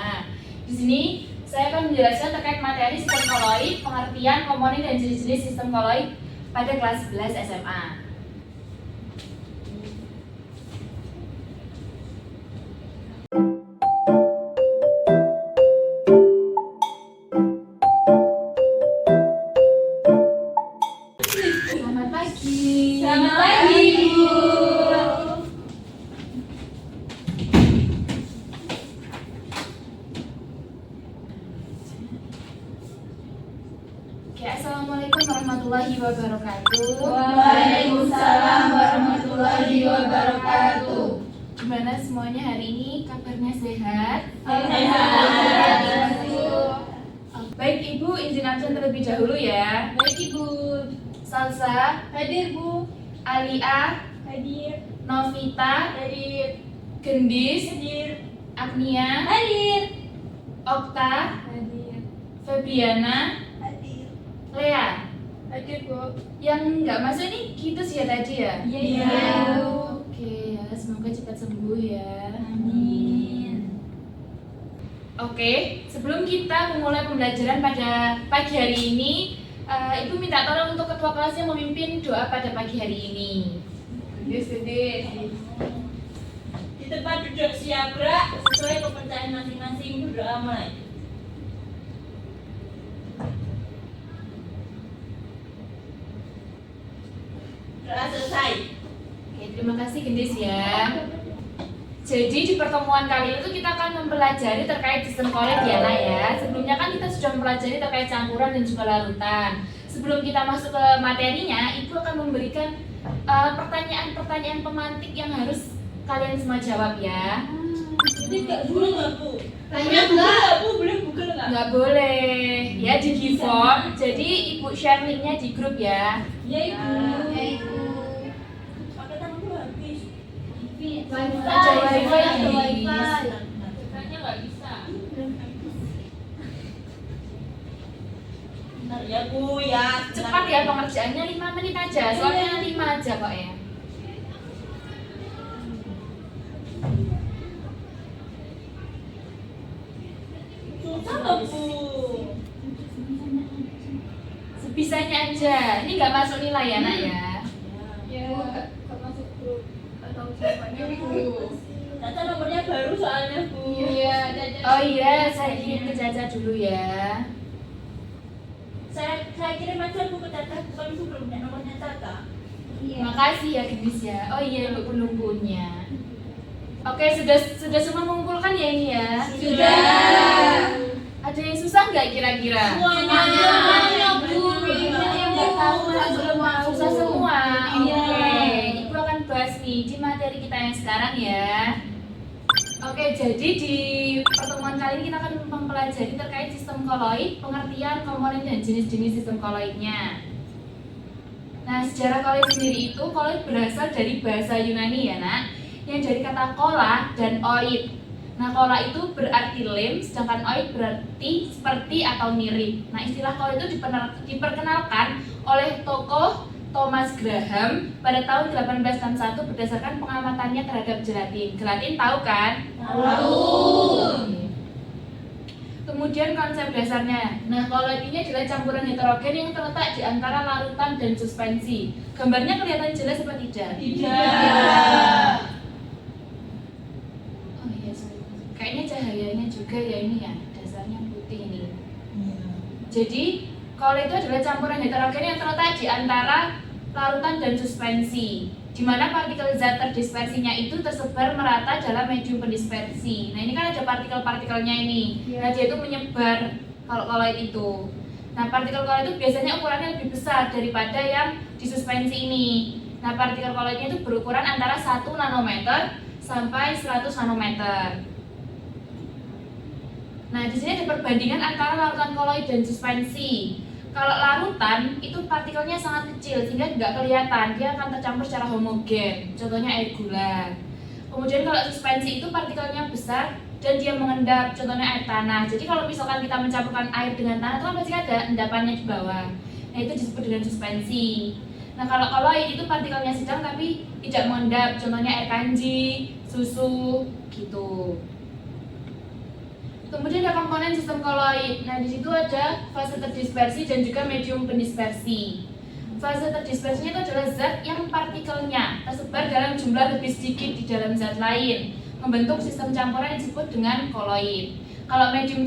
SMA. Di sini saya akan menjelaskan terkait materi sistem koloid, pengertian, komponen dan jenis-jenis sistem koloid pada kelas 11 SMA. Selamat pagi. Selamat pagi, Bu. Oke, assalamualaikum warahmatullahi wabarakatuh. Waalaikumsalam warahmatullahi wabarakatuh. Gimana semuanya hari ini? Kabarnya sehat? Sehat. Baik Ibu, izin absen terlebih dahulu ya. Baik, Ibu. Salsa, Hadir, Bu. Alia, Hadir. Novita, Hadir. Gendis, Hadir. Agnia, Hadir. Okta, Hadir. Febiana, Hadir. Lea. Hadir, Bu. Yang nggak masuk ini gitu sih ya tadi ya? Iya. Oke ya, semoga cepat sembuh ya. Amin. Oke, sebelum kita memulai pembelajaran pada pagi hari ini, Ibu minta tolong untuk ketua kelasnya memimpin doa pada pagi hari ini. Di tempat duduk siap gerak sesuai kepercayaan masing-masing, berdoa mulai. Doa selesai. Oke, terima kasih Gendis ya. Jadi di pertemuan kali ini tuh kita akan mempelajari terkait sistem koloid ya Nak ya. Sebelumnya kan kita sudah mempelajari terkait campuran dan juga larutan. Sebelum kita masuk ke materinya, Ibu akan memberikan pertanyaan-pertanyaan pemantik yang harus kalian semua jawab ya. Ini nggak boleh nggak, Bu? Tanya nggak, Bu? Boleh Google nggak? Nggak boleh ya di give form. Jadi Ibu share linknya di grup ya. Ya, Ibu. Ya, Ibu. Pakai tangan dulu habis. Ada wifi di Kayaknya nggak bisa. Bentar ya, Bu ya. cepat ya pengerjaannya 5 menit aja. Soalnya 5 aja kok ya. Susah loh, Bu. Sebisanya aja. Ini nggak masuk nilai ya Nak ya. Ya, nggak masuk grup. Nggak tahu siapanya, Bu. Caca nomornya baru soalnya, Bu. Iya, Caca. Oh iya, saya kirim ke Caca dulu ya. Saya kirim aja, Bu, ke Caca. Bukan Ibu belum punya nomornya Caca. Makasih ya Gendis ya. Oh iya, Ibu belum punya. Oke, sudah semua mengumpulkan ya ini ya. Sudah. Ada yang susah nggak kira-kira? Semuanya, Bu. Yang nggak tahu belum mau. Susah semua. Iya. Oke, Ibu akan bahas nih di materi kita yang sekarang ya. Oke, jadi di pertemuan kali ini kita akan mempelajari terkait sistem koloid, pengertian, komponen dan jenis-jenis sistem koloidnya. Nah, sejarah koloid sendiri itu, koloid berasal dari bahasa Yunani ya Nak, yang dari kata kola dan oid. Nah, kola itu berarti lem, sedangkan oid berarti seperti atau mirip. Nah, istilah koloid itu diperkenalkan oleh tokoh Thomas Graham pada tahun 1861 berdasarkan pengamatannya terhadap gelatin. Gelatin tahu kan? Tahu. Kemudian konsep dasarnya. Nah, koloid ini adalah campuran heterogen yang terletak di antara larutan dan suspensi. Gambarnya kelihatan jelas apa tidak? Tidak. Oh iya, sorry. Kayaknya cahayanya juga ya ini ya, dasarnya putih ini. Jadi, koloid itu adalah campuran heterogen yang terletak di antara larutan dan suspensi, di mana partikel zat terdispersinya itu tersebar merata dalam medium pendispersi. Nah, ini kan ada partikel-partikelnya ini. Nah, dia itu menyebar kalau koloid itu. Nah, partikel koloid itu biasanya ukurannya lebih besar daripada yang di suspensi ini. Nah, partikel koloidnya itu berukuran antara 1 nanometer sampai 100 nanometer. Nah, di sini ada perbandingan antara larutan koloid dan suspensi. Kalau larutan itu partikelnya sangat kecil sehingga nggak kelihatan, dia akan tercampur secara homogen. Contohnya air gula. Kemudian kalau suspensi itu partikelnya besar dan dia mengendap, contohnya air tanah. Jadi kalau misalkan kita mencampurkan air dengan tanah itu kan pasti ada endapannya di bawah. Nah, itu disebut dengan suspensi. Nah, kalau koloid itu partikelnya sedang tapi tidak mengendap, contohnya air kanji, susu, gitu. Kemudian ada komponen sistem koloid. Nah, di situ ada fase terdispersi dan juga medium pendispersi. Fase terdispersinya itu adalah zat yang partikelnya tersebar dalam jumlah lebih sedikit di dalam zat lain, membentuk sistem campuran yang disebut dengan koloid. Kalau medium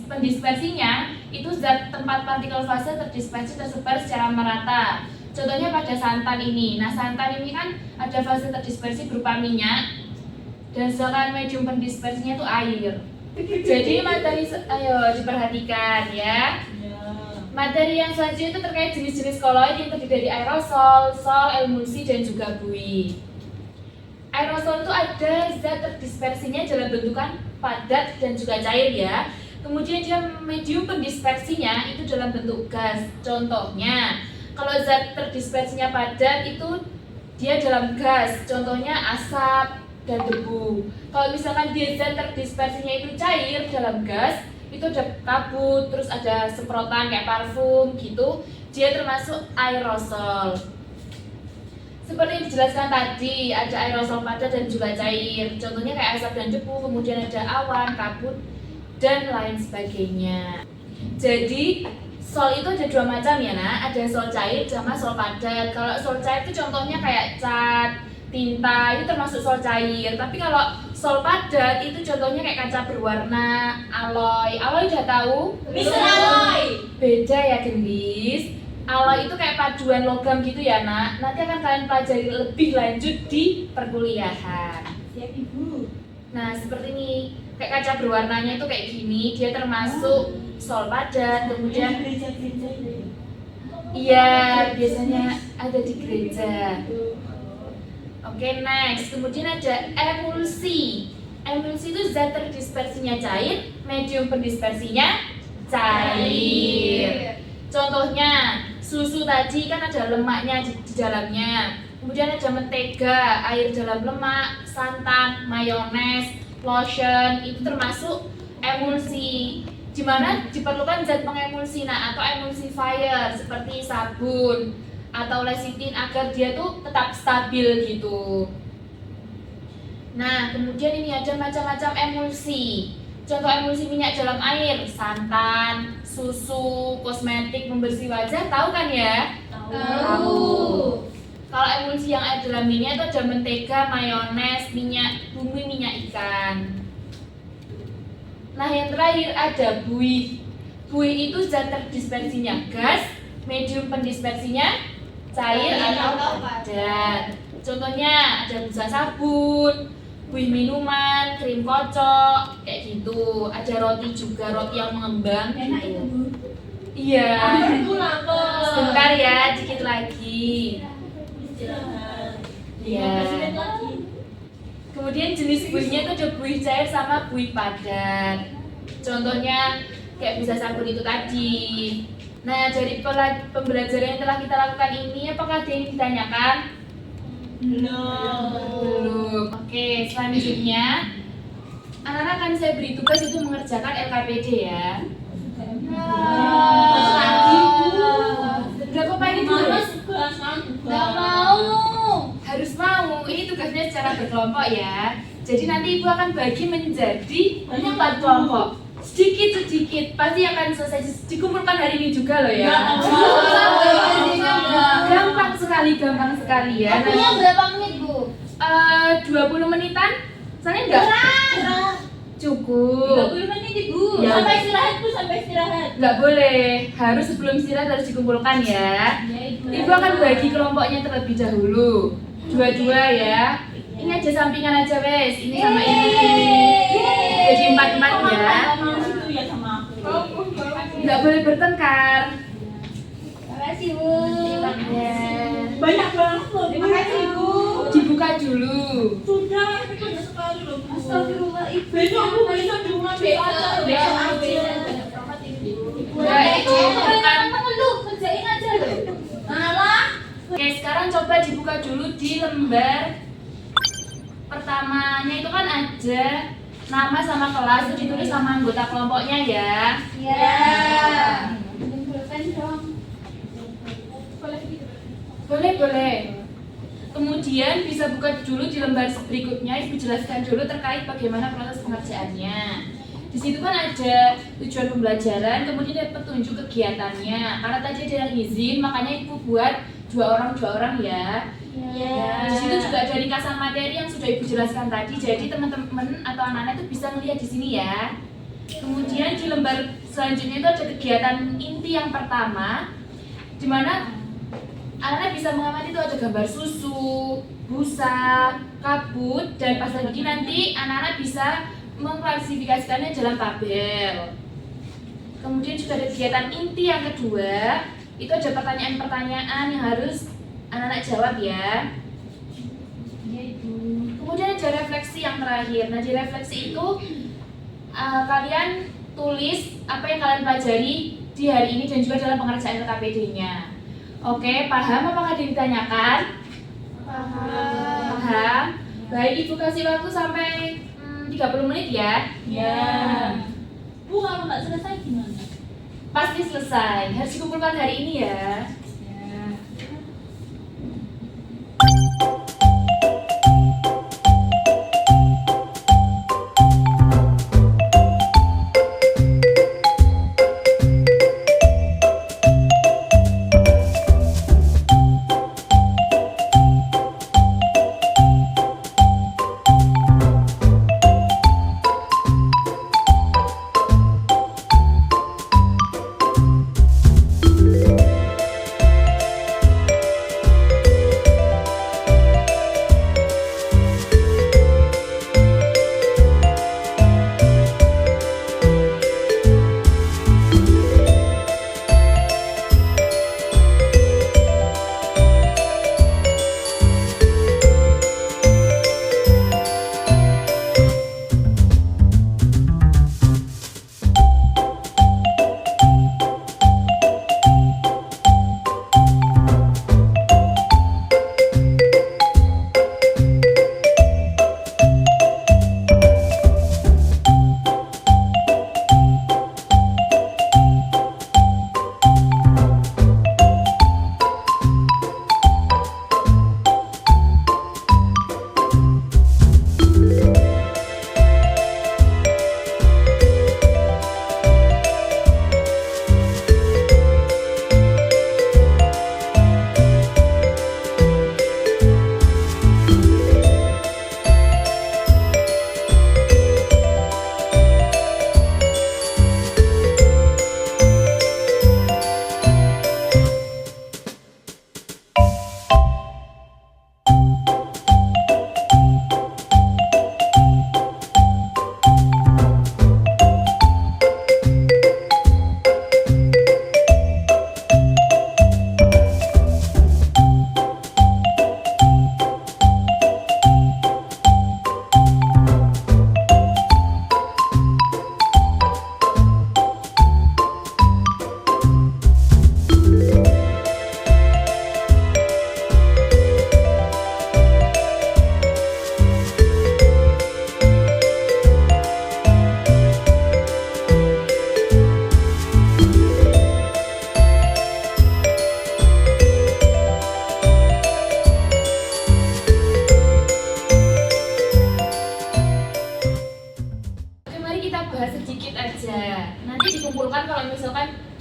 pendispersinya itu zat tempat partikel fase terdispersi tersebar secara merata. Contohnya pada santan ini. Nah, santan ini kan ada fase terdispersi berupa minyak, dan sedangkan medium pendispersinya itu air. Jadi materi, ayo diperhatikan ya. Materi yang selanjutnya itu terkait jenis-jenis koloid yang terdiri dari aerosol, sol, emulsi, dan juga buih. Aerosol itu ada zat terdispersinya dalam bentukan padat dan juga cair ya. Kemudian dia medium pendispersinya itu dalam bentuk gas. Contohnya, kalau zat terdispersinya padat itu dia dalam gas. Contohnya asap dan debu. Kalau misalkan dia zat terdispersinya itu cair dalam gas, itu ada kabut, terus ada semprotan kayak parfum gitu, dia termasuk aerosol. Seperti yang dijelaskan tadi, ada aerosol padat dan juga cair. Contohnya kayak asap dan debu, kemudian ada awan, kabut, dan lain sebagainya. Jadi sol itu ada dua macam ya nak, ada sol cair sama sol padat. Kalau sol cair itu contohnya kayak cat, tinta, itu termasuk sol cair. Tapi kalau sol padat itu contohnya kayak kaca berwarna, alloy. Alloy udah tahu? Mister Alloy. Beda ya gendis. Alloy itu kayak paduan logam gitu ya nak. Nanti akan kalian pelajari lebih lanjut di perkuliahan. Siap ibu. Nah seperti ini, kayak kaca berwarnanya itu kayak gini. Dia termasuk sol padat. Kemudian iya biasanya ada di gereja. Oke, next. Kemudian ada emulsi. Emulsi itu zat terdispersinya cair, medium pendispersinya cair. Contohnya, susu tadi kan ada lemaknya di dalamnya. Kemudian ada mentega, air dalam lemak, santan, mayones, lotion, itu termasuk emulsi. Di mana diperlukan zat pengemulsi atau emulsifier seperti sabun atau lecithin agar dia tuh tetap stabil gitu. Nah, kemudian ini ada macam-macam emulsi. Contoh emulsi minyak dalam air, santan, susu, kosmetik, pembersih wajah, tahu kan ya? Tahu. Kalau emulsi yang ada dalam minyak itu ada mentega, mayones, minyak bumi, minyak ikan. Nah, yang terakhir ada buih. Buih itu zat terdispersinya gas, medium pendispersinya cair atau padat. Contohnya ada busa sabun, buih minuman, krim kocok, kayak gitu. Ada roti juga, roti yang mengembang. Enak itu bu. Iya. Itu lapar. Sebentar ya, dikit lagi. Istirahat. Iya. Kemudian jenis buihnya itu ada buih cair sama buih padat. Contohnya kayak busa sabun itu tadi. Nah, dari pembelajaran yang telah kita lakukan ini, apakah ada yang ditanyakan? Belum. Oke, selanjutnya anak-anak akan saya beri tugas itu mengerjakan LKPD ya. Udah kok pengen itu? Gak mau. Harus mau. Ini tugasnya secara berkelompok ya. Jadi nanti ibu akan bagi menjadi 4 kelompok. Sedikit-sedikit pasti akan selesai dikumpulkan hari ini juga loh ya. Gampang sekali ya. Waktunya berapa menit bu? 20 menitan? Soalnya enggak cukup. 30 menit ibu. Ya. Sampai istirahat bu, sampai istirahat. Enggak boleh. Harus sebelum istirahat harus dikumpulkan ya. Ibu akan bagi kelompoknya terlebih dahulu. Dua-dua ya. Ini aja sampingan aja wes. Ini sama ini. Jadi 4-4 ya. Enggak boleh bertengkar. Terima kasih bu. Ya. Banyak banget loh. Terima kasih bu. Dibuka dulu. Sudah, itu banyak sekali loh bu. Astagfirullah ibu. Besok bu, besok di rumah besok aja. Enggak, itu bukan. Mengeluh, kerjain aja loh. Alah. Oke, sekarang coba dibuka dulu di lembar pertamanya itu kan ada nama sama kelas, itu ditulis sama anggota kelompoknya ya. Ya. Kumpulkan dong. Boleh. Kemudian bisa buka dulu di lembar berikutnya, ibu jelaskan dulu terkait bagaimana proses pengerjaannya. Di situ kan ada tujuan pembelajaran, kemudian ada petunjuk kegiatannya. Karena tadi ada yang izin, makanya ibu buat dua orang ya. Di situ juga ada ringkasan materi yang sudah ibu jelaskan tadi. Jadi teman-teman atau anak-anak itu bisa melihat di sini ya. Kemudian di lembar selanjutnya itu ada kegiatan inti yang pertama, di mana anak-anak bisa mengamati itu ada gambar susu, busa, kabut, dan pasta gigi. Nanti anak-anak bisa mengklasifikasikannya dalam tabel. Kemudian juga ada kegiatan inti yang kedua, itu ada pertanyaan-pertanyaan yang harus anak-anak jawab ya. Kemudian ada refleksi yang terakhir. Nah di refleksi itu kalian tulis apa yang kalian pelajari di hari ini dan juga dalam pengerjaan LKPD-nya. Oke, paham apakah ditanyakan? Paham. Baik, ibu kasih waktu sampai 30 menit ya. Bu, kalau nggak selesai gimana? Pasti selesai. Harus dikumpulkan hari ini ya.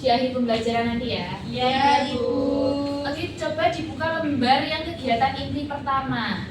di akhir pembelajaran nanti ya. Iya, Ibu. Oke, coba dibuka lembar yang kegiatan inti pertama.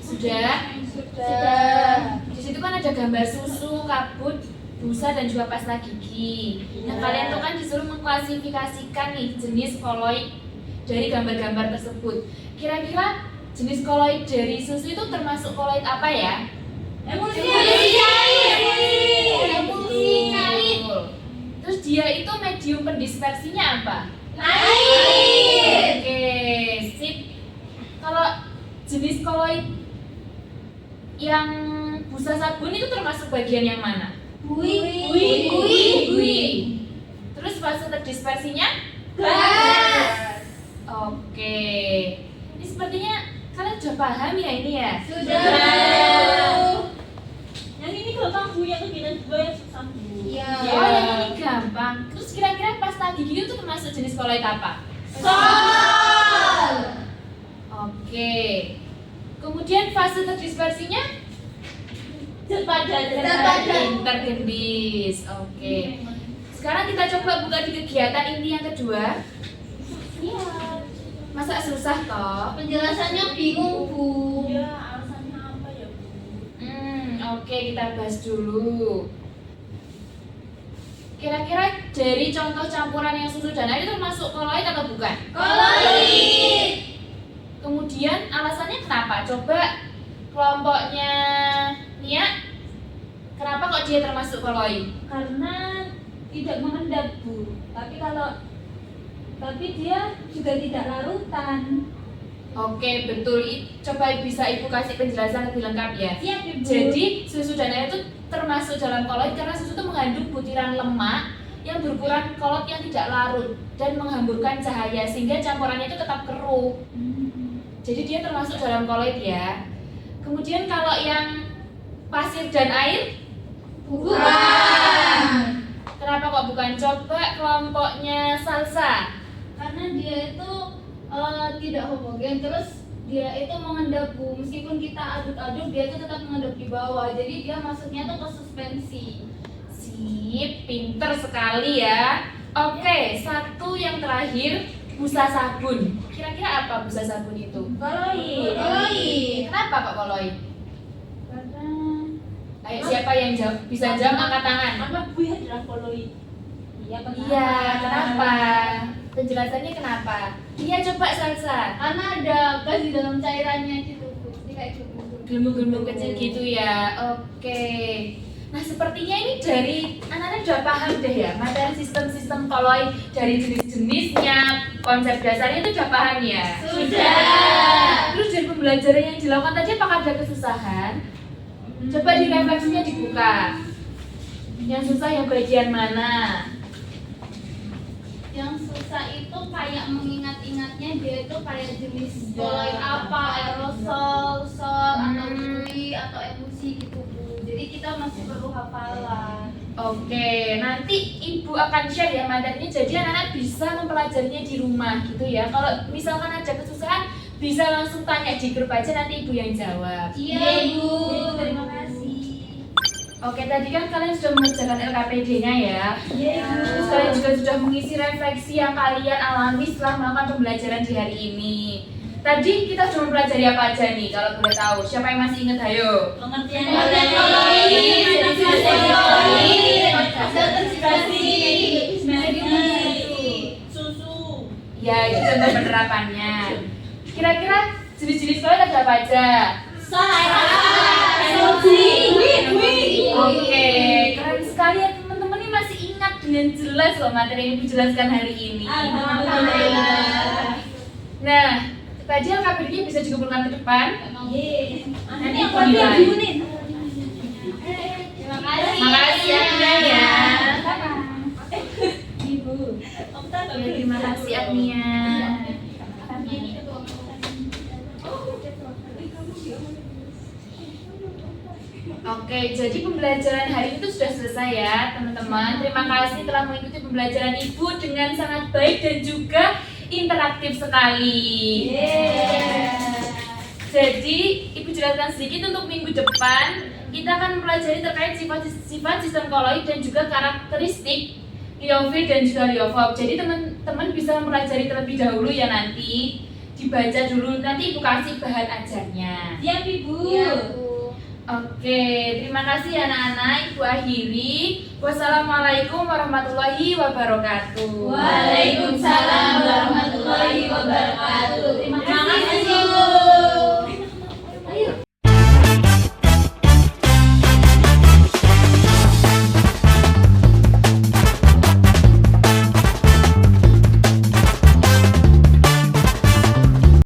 Sudah? Sudah. Di situ kan ada gambar susu, kabut, busa dan juga pasta gigi. Nah, kalian tuh kan disuruh mengklasifikasikan nih jenis koloid dari gambar-gambar tersebut. Kira-kira jenis koloid dari susu itu termasuk koloid apa ya? Emulsi kain. Terus dia itu medium pendispersinya apa? air. Oke, sip. Kalau jenis koloid yang busa sabun itu termasuk bagian yang mana? Bui. Terus fase terdispersinya? Gas. Oke. Ini sepertinya kalian sudah paham ya ini ya? Sudah. Yang ini gampang Bu, yang kegiatan 2 yang susah Bu. Iya. Oh, yang ini gampang. Terus kira-kira pasta gigi itu termasuk jenis koloid apa? Sol. Oke. Kemudian fase terdispersinya? Pintar gendis. Oke. Sekarang kita coba buka di kegiatan inti yang kedua. Iya. Masa susah toh? Penjelasannya bingung, Bu. Ya, alasannya apa ya, Bu? Oke, kita bahas dulu. Kira-kira dari contoh campuran yang susu dan air itu termasuk koloid atau bukan? Koloid. Kemudian alasannya kenapa? Coba kelompoknya Nia, kenapa kok dia termasuk koloid? Karena tidak mengendap, Bu. Tapi dia juga tidak larutan. Oke, betul. Coba bisa Ibu kasih penjelasan lebih lengkap ya. Siap, Ibu. Jadi susu dan air itu termasuk dalam koloid karena susu itu mengandung butiran lemak yang berukuran kolot yang tidak larut dan menghamburkan cahaya sehingga campurannya itu tetap keruh. Jadi dia termasuk dalam koloid ya. Kemudian kalau yang pasir dan air? Bukan. Kenapa kok bukan? Coba kelompoknya salsa. Karena dia itu tidak homogen, terus dia itu mengendap, Bu. Meskipun kita aduk-aduk, dia itu tetap mengendap di bawah. Jadi dia masuknya tuh ke suspensi. Sip, pinter sekali ya. Oke, satu yang terakhir, busa sabun. Kira-kira apa busa sabun itu? Koloid. Kenapa kok koloid? Karena Ayo siapa yang bisa jawab angkat tangan? Nama buih adalah koloid. Iya, kenapa? Penjelasannya kenapa? Iya, coba salsa. karena ada gas di dalam cairannya gitu, Bu. Jadi kayak gitu. Gelembung-gelembung kecil gitu ya. Oke. Nah, sepertinya ini dari anak-anak sudah paham deh ya materi sistem-sistem koloid dari jenis-jenisnya, konsep dasarnya itu sudah paham ya. Sudah. Terus dari pembelajaran yang dilakukan tadi apakah ada kesusahan? Coba di refleksinya dibuka. Yang susah yang bagian mana? Yang susah itu kayak mengingat-ingatnya, dia itu kayak jenis koloid apa, aerosol, sol, atau buih, atau emulsi gitu, Bu. Jadi kita masih perlu hafalan. Oke, nanti Ibu akan share ya materinya, jadi anak-anak bisa mempelajarinya di rumah gitu ya. Kalau misalkan ada kesusahan, bisa langsung tanya di grup aja, nanti Ibu yang jawab. Iya, Bu. Terima kasih. Oke, tadi kan kalian sudah mengerjakan LKPD-nya ya. Iya, Bu. Terus kalian juga sudah mengisi refleksi yang kalian alami setelah melakukan pembelajaran di hari ini. Tadi kita sudah mempelajari apa aja nih, kalau boleh tahu? Siapa yang masih ingat? Ayo. Pengertian Pengertian koloid, susu. Ya, itu contoh penerapannya. Kira-kira jenis-jenis koloid ada apa aja? Oke, keren sekali ya teman-teman, ini masih ingat dengan jelas loh materi yang dijelaskan hari ini. Alhamdulillah. Nah, tadi LKPD-nya bisa dikumpulkan ke depan. Nanti aku nilai. Terima kasih. Makasih Agnia ya. Ibu. Ya, terima kasih Agnia. Oke, jadi pembelajaran hari ini tuh sudah selesai ya teman-teman. Terima kasih telah mengikuti pembelajaran Ibu dengan sangat baik dan juga interaktif sekali. Jadi Ibu jelaskan sedikit untuk minggu depan. Kita akan mempelajari terkait sifat-sifat sistem koloid dan juga karakteristik liofil dan juga liofob. Jadi teman-teman bisa mempelajari terlebih dahulu ya nanti. Dibaca dulu, nanti Ibu kasih bahan ajarnya. Siap, Ibu. Iya, Bu. Oke, terima kasih anak-anak. Ibu akhiri. Wassalamualaikum warahmatullahi wabarakatuh. Waalaikumsalam warahmatullahi wabarakatuh. Terima kasih, Bu.